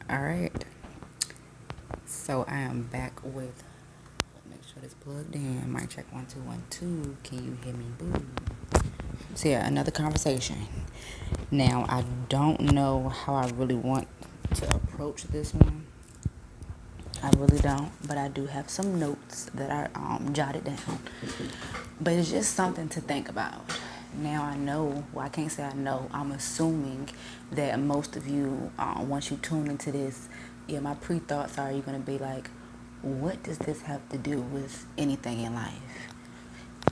All right. So I am back with. Make sure it's plugged in. Mic check 1 2 1 2. Can you hear me? Boo. So yeah, another conversation. Now I don't know how I really want to approach this one. I really don't, but I do have some notes that I jotted down. But it's just something to think about. Now I know, well, I can't say I know, I'm assuming that most of you, once you tune into this, yeah, my pre-thoughts are you're going to be like, what does this have to do with anything in life?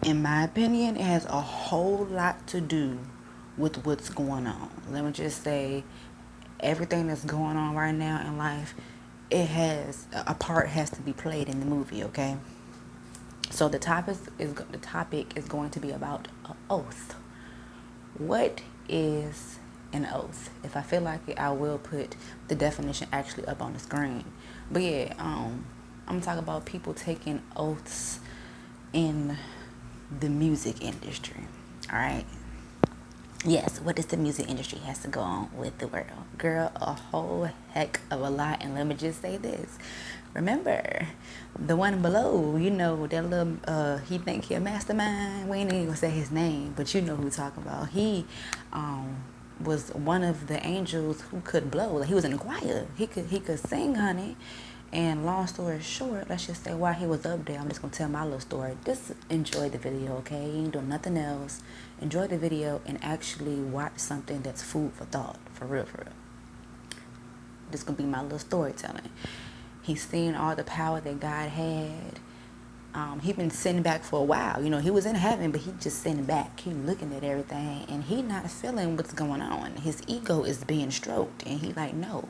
In my opinion, it has a whole lot to do with what's going on. Let me just say, everything that's going on right now in life, it has a part has to be played in the movie. Okay, so the topic is going to be about an oath. What is an oath? If I feel like it, I will put the definition actually up on the screen. But yeah, I'm talking about people taking oaths in the music industry. All right. Yes, what does the music industry has to go on with the world? Girl, a whole heck of a lot. And let me just say this. Remember, the one below, you know, that little, he think he a mastermind. We ain't even gonna say his name, but you know who talking about. He was one of the angels who could blow. Like, he was in the choir. He could sing, honey. And long story short, let's just say while he was up there, I'm just gonna tell my little story. Just enjoy the video, okay? You ain't doing nothing else. Enjoy the video and actually watch something that's food for thought. For real, for real. This gonna be my little storytelling. He's seen all the power that God had. He been sitting back for a while. You know, he was in heaven, but he just sitting back. He looking at everything, and he not feeling what's going on. His ego is being stroked, and he like, no.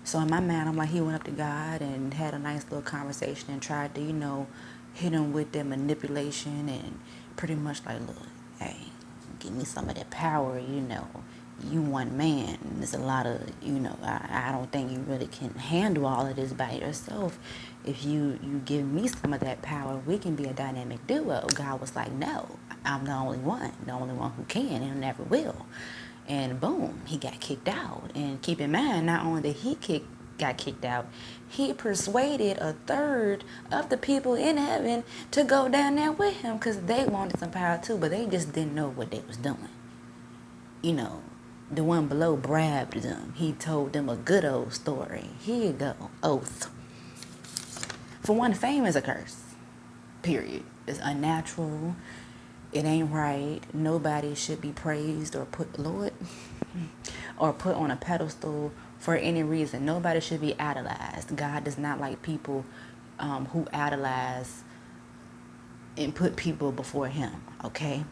So in my mind, I'm like, he went up to God and had a nice little conversation and tried to, you know, hit him with that manipulation and pretty much like, look, hey, give me some of that power, you know. You one man. There's a lot of, you know, I don't think you really can handle all of this by yourself. If you give me some of that power, we can be a dynamic duo. God was like, no, I'm the only one who can and never will. And boom, he got kicked out. And keep in mind, not only did got kicked out, he persuaded a third of the people in heaven to go down there with him because they wanted some power too, but they just didn't know what they was doing. You know, the one below bribed them. He told them a good old story. Here you go, oath. For one, fame is a curse. Period. It's unnatural. It ain't right. Nobody should be praised or put, Lord, or put on a pedestal for any reason. Nobody should be idolized. God does not like people who idolize and put people before him, okay?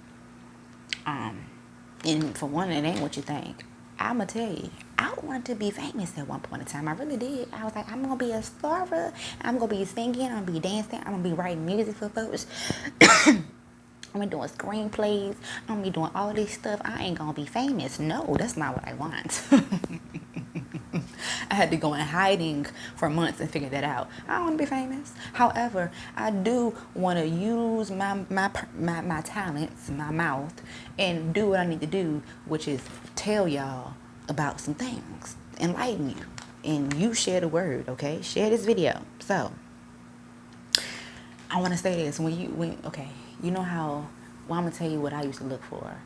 And for one, it ain't what you think. I'ma tell you, I wanted to be famous at one point in time. I really did. I was like, I'm gonna be a star. I'm gonna be singing. I'm gonna be dancing. I'm gonna be writing music for folks. I'm gonna be doing screenplays. I'm gonna be doing all this stuff. I ain't gonna be famous. No, that's not what I want. I had to go in hiding for months and figure that out. I don't want to be famous. However, I do want to use my talents, my mouth, and do what I need to do, which is tell y'all about some things, enlighten you, and you share the word. Okay, share this video. So I want to say this okay, you know how. Well, I'm gonna tell you what I used to look for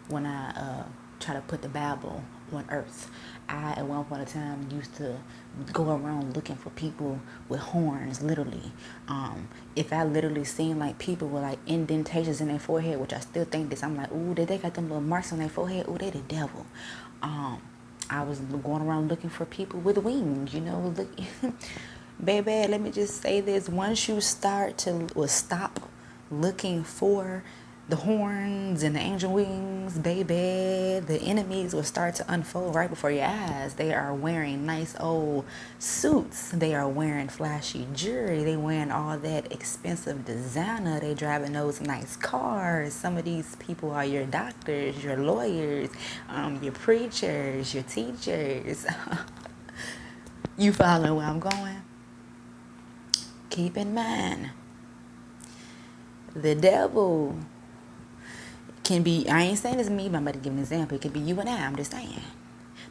when I try to put the Bible on earth. I, at one point in time, used to go around looking for people with horns, literally. If I literally seen like people with like indentations in their forehead, which I still think this, I'm like, ooh, they got them little marks on their forehead. Ooh, they the devil. I was going around looking for people with wings, you know. Look, baby, let me just say this: once you stop looking for the horns and the angel wings, baby, the enemies will start to unfold right before your eyes. They are wearing nice old suits. They are wearing flashy jewelry. They wearing all that expensive designer. They driving those nice cars. Some of these people are your doctors, your lawyers, your preachers, your teachers. You following where I'm going? Keep in mind, the devil can be, I ain't saying it's me, but I'm about to give an example. It could be you and I'm just saying.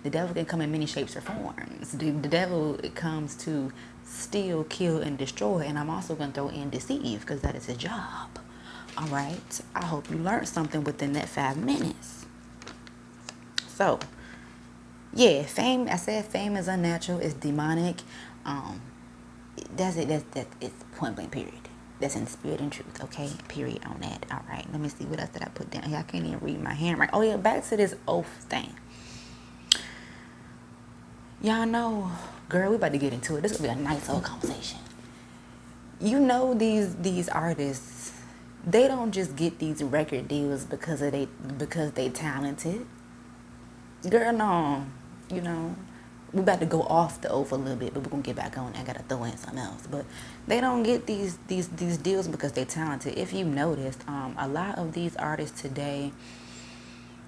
The devil can come in many shapes or forms. The devil, it comes to steal, kill, and destroy. And I'm also going to throw in deceive, because that is his job. All right. I hope you learned something within that 5 minutes. So, yeah, fame. I said fame is unnatural. It's demonic. That's it. That's it's point blank. Period. That's in spirit and truth. Okay. Period on that. All right. Let me see what else did I put down here. I can't even read my handwriting. Oh yeah. Back to this oath thing. Y'all know, girl, we about to get into it. This will be a nice old conversation. You know, these artists, they don't just get these record deals because they talented. Girl, no. You know, we about to go off the oath a little bit, but we're gonna get back on. I gotta throw in something else. But they don't get these deals because they're talented. If you noticed, a lot of these artists today,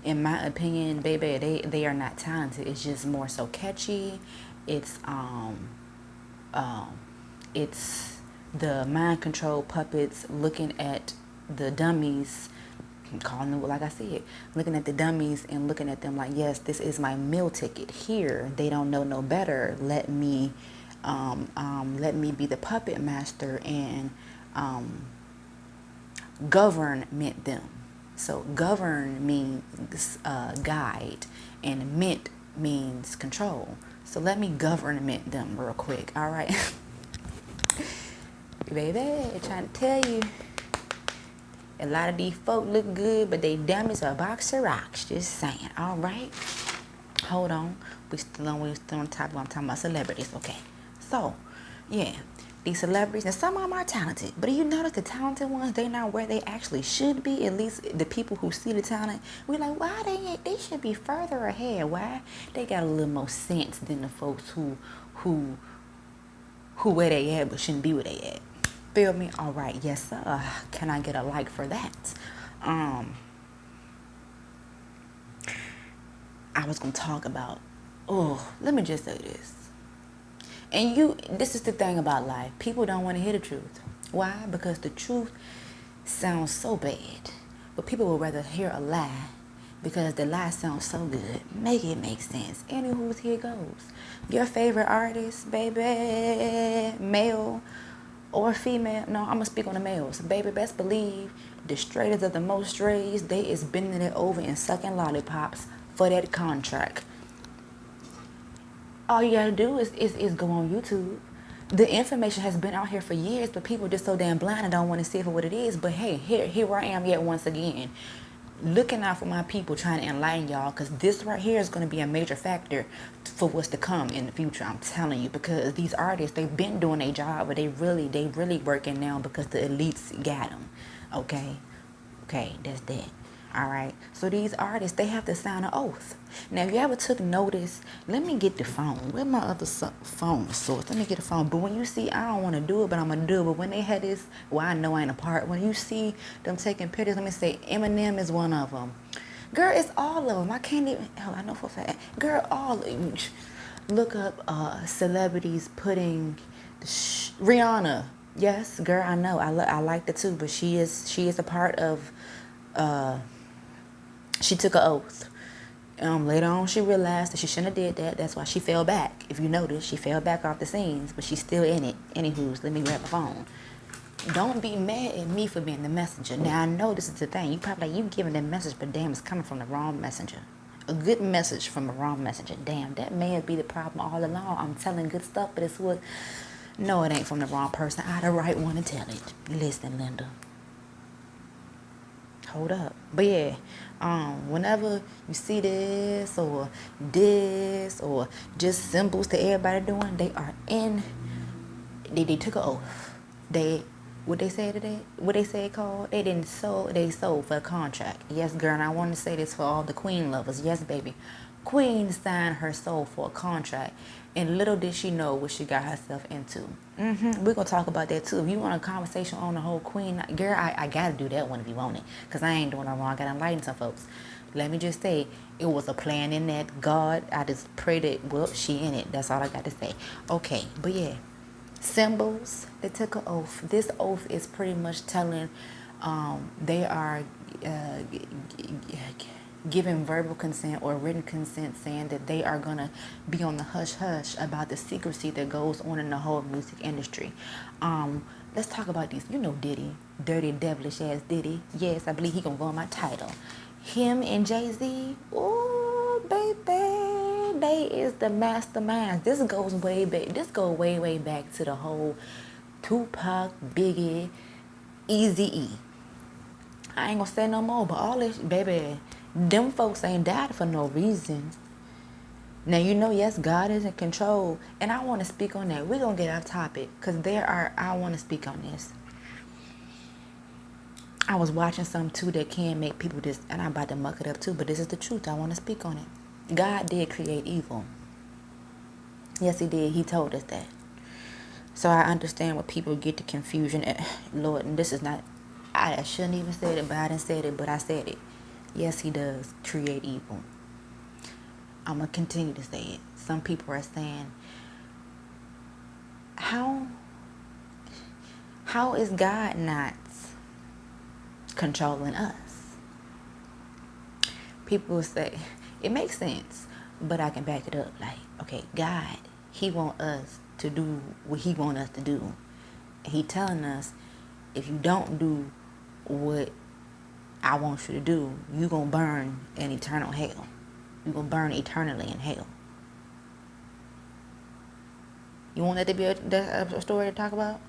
in my opinion, baby, they are not talented. It's just more so catchy. It's it's the mind control puppets looking at the dummies, calling them, like I said, looking at the dummies and looking at them like, yes, this is my meal ticket here. They don't know no better. Let me be the puppet master and government them. So govern means guide, and mint means control. So let me government them real quick. All right. Baby, trying to tell you, a lot of these folk look good, but they dumb as a box of rocks. Just saying. All right. Hold on. We still on top. I'm talking about celebrities. Okay. So, yeah. These celebrities, and some of them are talented, but you notice the talented ones, they not where they actually should be. At least the people who see the talent, we're like, why they should be further ahead. Why they got a little more sense than the folks who where they at but shouldn't be where they at. Feel me? All right, yes sir. Can I get a like for that? I was gonna talk about. Let me just say this. And this is the thing about life. People don't want to hear the truth. Why? Because the truth sounds so bad. But people would rather hear a lie because the lie sounds so good. Make it make sense. Anywho's, here goes. Your favorite artist, baby, male or female. No, I'm going to speak on the males. Baby, best believe the straightest of the most strays, they is bending it over and sucking lollipops for that contract. All you gotta do is go on YouTube. The information has been out here for years, but people are just so damn blind and don't want to see it for what it is. But hey, here I am yet once again, looking out for my people, trying to enlighten y'all, because this right here is going to be a major factor for what's to come in the future. I'm telling you, because these artists, they've been doing their job, but they really working now because the elites got them. Okay, that's that. All right. So these artists, they have to sign an oath. Now, if you ever took notice, let me get the phone. Where's my other phone source? Let me get a phone. But when you see, I don't want to do it, but I'm going to do it. But when they had this, well, I know I ain't a part. When you see them taking pictures, let me say Eminem is one of them. Girl, it's all of them. I can't even, hell, I know for a fact. Girl, all of them. Look up celebrities putting Rihanna. Yes, girl, I know. I like the too, but she is a part of, she took an oath. Later on, she realized that she shouldn't have did that. That's why she fell back. If you notice, she fell back off the scenes, but she's still in it. Anywho's, let me grab the phone. Don't be mad at me for being the messenger. Now, I know this is the thing. You probably like, you giving that message, but damn, it's coming from the wrong messenger. A good message from a wrong messenger. Damn, that may be the problem all along. I'm telling good stuff, but it's what... No, it ain't from the wrong person. I the right one to tell it. Listen, Linda. Hold up. But yeah, whenever you see this or just symbols that everybody doing, they are in, they took an oath. What they say today? What they say it called? They sold for a contract. Yes, girl, and I want to say this for all the queen lovers. Yes, baby. Queen signed her soul for a contract, and little did she know what she got herself into. We're going to talk about that too. If you want a conversation on the whole queen, girl, I got to do that one if you want it, because I ain't doing no wrong. I got to enlighten some folks. Let me just say, it was a plan in that. God, I just pray that, well, she in it. That's all I got to say. Okay, but yeah, symbols, they took an oath. This oath is pretty much telling they are giving verbal consent or written consent saying that they are going to be on the hush-hush about the secrecy that goes on in the whole music industry. Let's talk about these. You know Diddy, dirty, devilish ass Diddy. Yes, I believe he going to go on my title. Him and Jay-Z, oh, baby, they is the masterminds. This goes way back. This goes way, way back to the whole Tupac, Biggie, Eazy-E. I ain't gonna say no more, but all this, baby, them folks ain't died for no reason. Now, you know, yes, God is in control, and I want to speak on that. We're gonna get off topic, because I want to speak on this. I was watching something too that can make people just, and I'm about to muck it up too, but this is the truth. I want to speak on it. God did create evil. Yes, he did. He told us that. So I understand what people get the confusion. Lord, and this is not, I shouldn't even say it, but I didn't say it, but I said it. Yes, he does create evil. I'm going to continue to say it. Some people are saying, how is God not controlling us? People will say, it makes sense, but I can back it up. Like, okay, God, he want us to do what he want us to do. He telling us, if you don't do what I want you to do, you gonna burn in eternal hell. You gonna burn eternally in hell. You want that to be a story to talk about?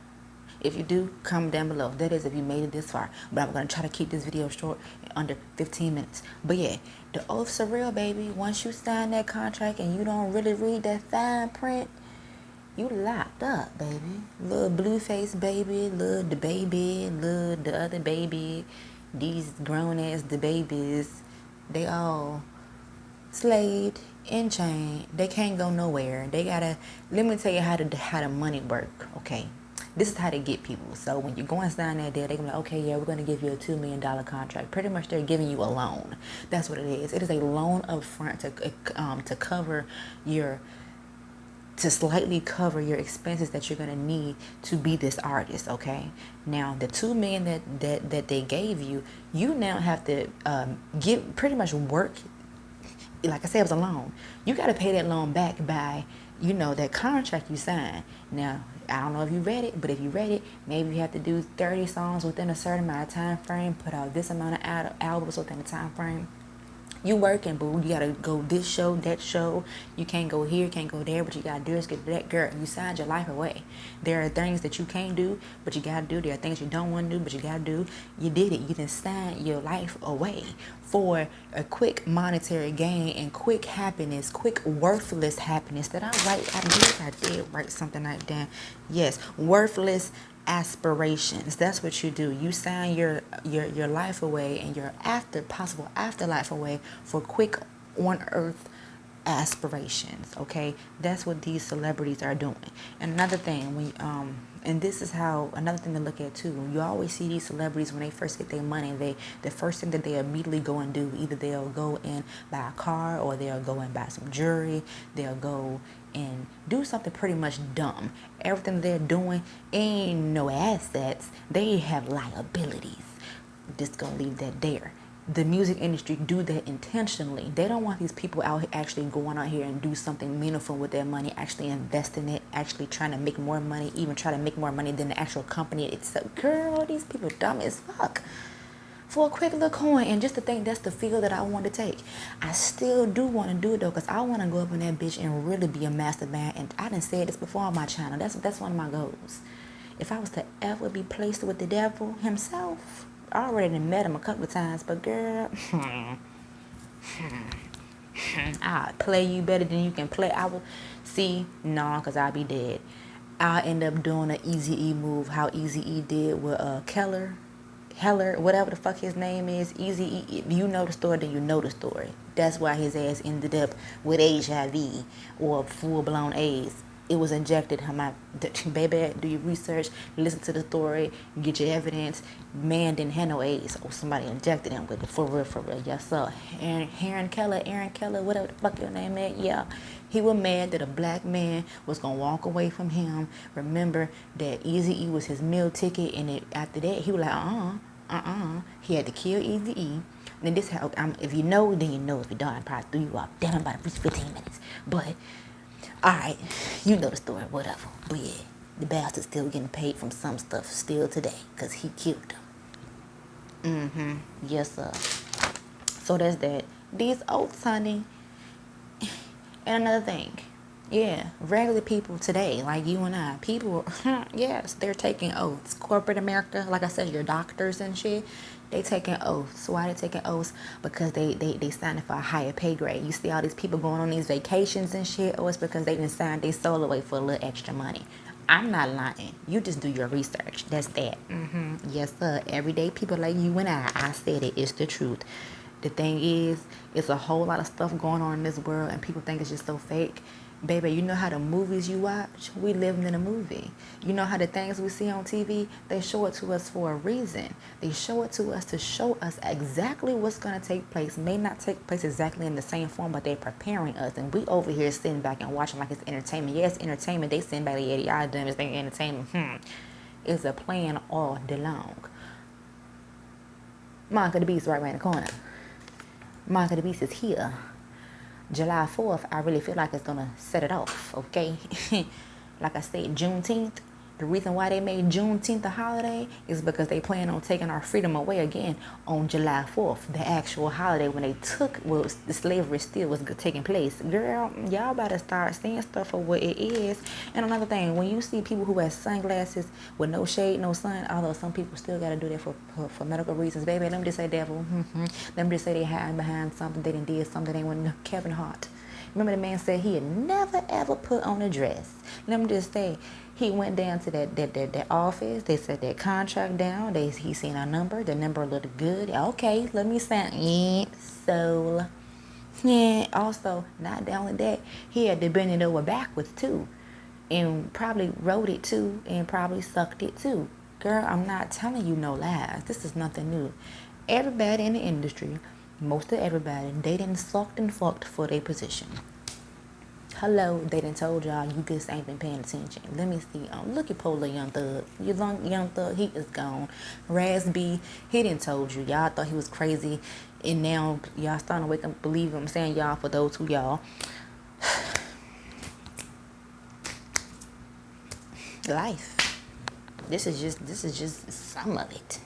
If you do, comment down below. That is, if you made it this far. But I'm gonna try to keep this video short, under 15 minutes. But yeah, the oaths are real, baby. Once you sign that contract and you don't really read that fine print, you locked up, baby. Little Blueface baby, little the baby, little the other baby. These grown ass the babies, they all slaved in chain. They can't go nowhere. They gotta. Let me tell you how the money work. Okay, this is how they get people. So when you go and sign that deal, they can be like, okay, yeah, we're gonna give you a $2 million contract. Pretty much, they're giving you a loan. That's what it is. It is a loan up front to cover your. To slightly cover your expenses that you're gonna need to be this artist, okay? Now, the $2 million that they gave you, you now have to give pretty much work. Like I said, it was a loan. You got to pay that loan back by, you know, that contract you signed. Now, I don't know if you read it, but if you read it, maybe you have to do 30 songs within a certain amount of time frame, put out this amount of albums within a time frame. You working, boo. You gotta go this show, that show. You can't go here, can't go there, but you gotta do this, get that. Girl, you signed your life away. There are things that you can't do, but you gotta do. There are things you don't want to do, but you gotta do. You did it. You didn't sign your life away for a quick monetary gain and quick happiness, quick worthless happiness. I did write something like that. Yes, worthless aspirations. That's what you do. You sign your life away and your possible afterlife away for quick on earth aspirations. Okay, that's what these celebrities are doing. And another thing, and this is how another thing to look at too. You always see these celebrities when they first get their money. The first thing that they immediately go and do, either they'll go and buy a car, or they'll go and buy some jewelry. They'll go and do something pretty much dumb. Everything they're doing ain't no assets. They have liabilities. Just gonna leave that there. The music industry do that intentionally. They don't want these people out here actually going out here and do something meaningful with their money, actually invest in it, actually trying to make more money, even try to make more money than the actual company itself. Girl, these people dumb as fuck. For a quick little coin, and just to think that's the field that I want to take. I still do want to do it though, because I want to go up in that bitch and really be a master band. And I done said this before on my channel. That's one of my goals. If I was to ever be placed with the devil himself, I already met him a couple of times, but girl, I'll play you better than you can play. I will see, no, because I'll be dead. I'll end up doing an Eazy-E move, how Eazy-E did with Heller, whatever the fuck his name is, Eazy-E. If you know the story, then you know the story. That's why his ass ended up with HIV or full-blown AIDS. It was injected him out. Baby, do your research, listen to the story, get your evidence. Man didn't have no AIDS, or somebody injected him with it. For real. Yes, sir. Aaron Keller, whatever the fuck your name is. Yeah. He was mad that a black man was going to walk away from him. Remember that Eazy-E was his meal ticket, and after that, he was like, He had to kill Eazy-E then this how if you know, then you know. If you don't, I probably threw you off. Damn, I'm about to reach 15 minutes. But alright, you know the story, whatever. But yeah, the bastard's still getting paid from some stuff still today, because he killed him. Yes, sir. So that's that. These oaths, honey. And another thing, yeah, regular people today, like you and I, people, yes, they're taking oaths. Corporate America, like I said, your doctors and shit, they taking oaths. Why they taking oaths? Because they signing for a higher pay grade. You see all these people going on these vacations and shit, oh, it's because they didn't sign their soul away for a little extra money. I'm not lying. You just do your research. That's that. Yes, sir. Everyday people like you and I said it. It's the truth. The thing is, it's a whole lot of stuff going on in this world, and people think it's just so fake. Baby, you know how the movies you watch? We living in a movie. You know how the things we see on TV? They show it to us for a reason. They show it to us to show us exactly what's going to take place. May not take place exactly in the same form, but they're preparing us. And we over here sitting back and watching like it's entertainment. Yes, entertainment. They sitting back like, yeah, y'all done this thing entertainment. It's a plan all day long. Monica the Beast right around the corner. Monica the Beast is here. July 4th, I really feel like it's going to set it off, okay? Like I said, Juneteenth. The reason why they made Juneteenth a holiday is because they plan on taking our freedom away again on July 4th, the actual holiday when they took, well, the slavery still was taking place. Girl, y'all better start seeing stuff for what it is. And another thing, when you see people who have sunglasses with no shade, no sun, although some people still got to do that for medical reasons, baby, let me just say devil. Let me just say they hiding behind something, they did something they want. Kevin Hart. Remember the man said he had never ever put on a dress. Let me just say, he went down to that office. They set that contract down. He seen our number. The number looked good. Okay, let me sign it. So, yeah. Also, not only that, he had to bend it over backwards too, and probably wrote it too, and probably sucked it too. Girl, I'm not telling you no lies. This is nothing new. Everybody in the industry, most of everybody, they done sucked and fucked for their position. Hello, they done told y'all you just ain't been paying attention. Let me see. Look at Polar Young Thug. Young Thug, he is gone. Rasby, he done told you. Y'all thought he was crazy, and now y'all starting to wake up, believe him. I'm saying y'all for those who y'all. Life. This is just some of it.